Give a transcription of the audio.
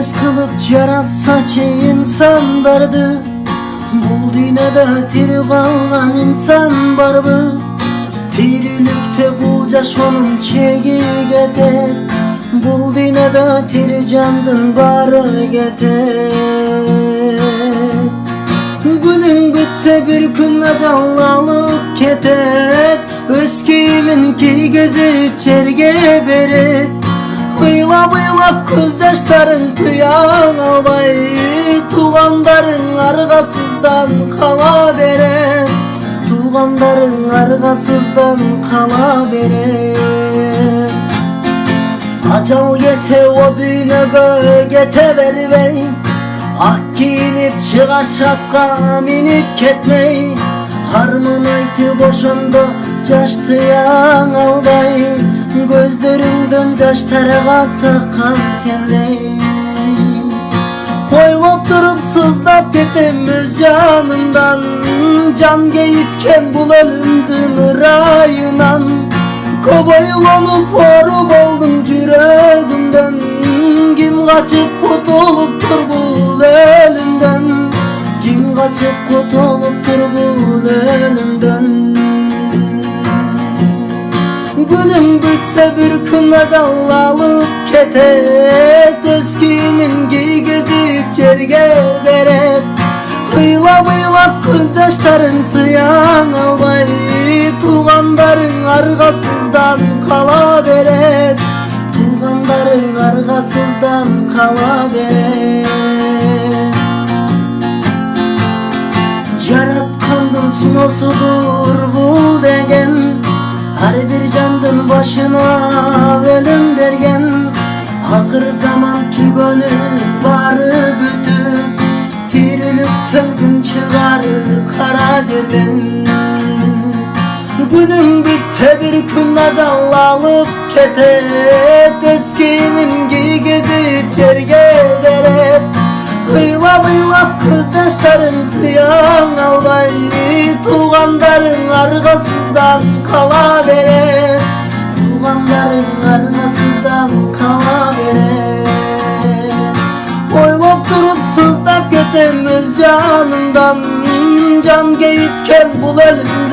emez kılıp yaratsaçı insanlardı. Bu dünyada tiri kalgan insan var mı? Tirilükte bulcaş onun çegi geter. Bu dünyada tiri candın barı geter. Günün bitse bir gün acal alıp keter. Öz kiminki gezip çerge beret. Hıylap hıylap göz yaşların kıyan albay. Tuğanların argasızdan kala beren. Tuğanların argasızdan kala beren. Acal gelse o düğüne getevermey. Ak giyinip çığa şapka minip ketmey. Harman aytı boşanda caştıyan albay. Gözlerinden caştarağa takan senley. Koyup durup sızlap getem öz canımdan. Can geyitken bul ölümdün rayınan. Kobaylanıp horup oldum yüreğimden. Kim kaçıp kurtuluptur bu ölümden? Kim kaçıp kurtuluptur bu ölümden? Günüm bitse bir gün acal alıp ketet. Öz kiminki gezip çerge beret. Hıylap hıylap göz yaşların tıyan albay. Tuğanların argasızdan kala beret. Tuğanların argasızdan kala beret. Yaratkandın sunosudur bu degen. Her bir candın başına ölüm bergen. Akır zaman tügönüp barı bütüp. Tirilükten gün çıkarır kara yerden. Günüm bitse bir gün acal alıp ketet. Öz kiminki gezip çerge beret. Hıylap hıylap göz yaşların kıyan albay. Tuğanların argasızdan kala beret. Tuğanların argasızdan kala beret. Koyup durup sızlap getem öz canımdan. Can geyitken bul ölüm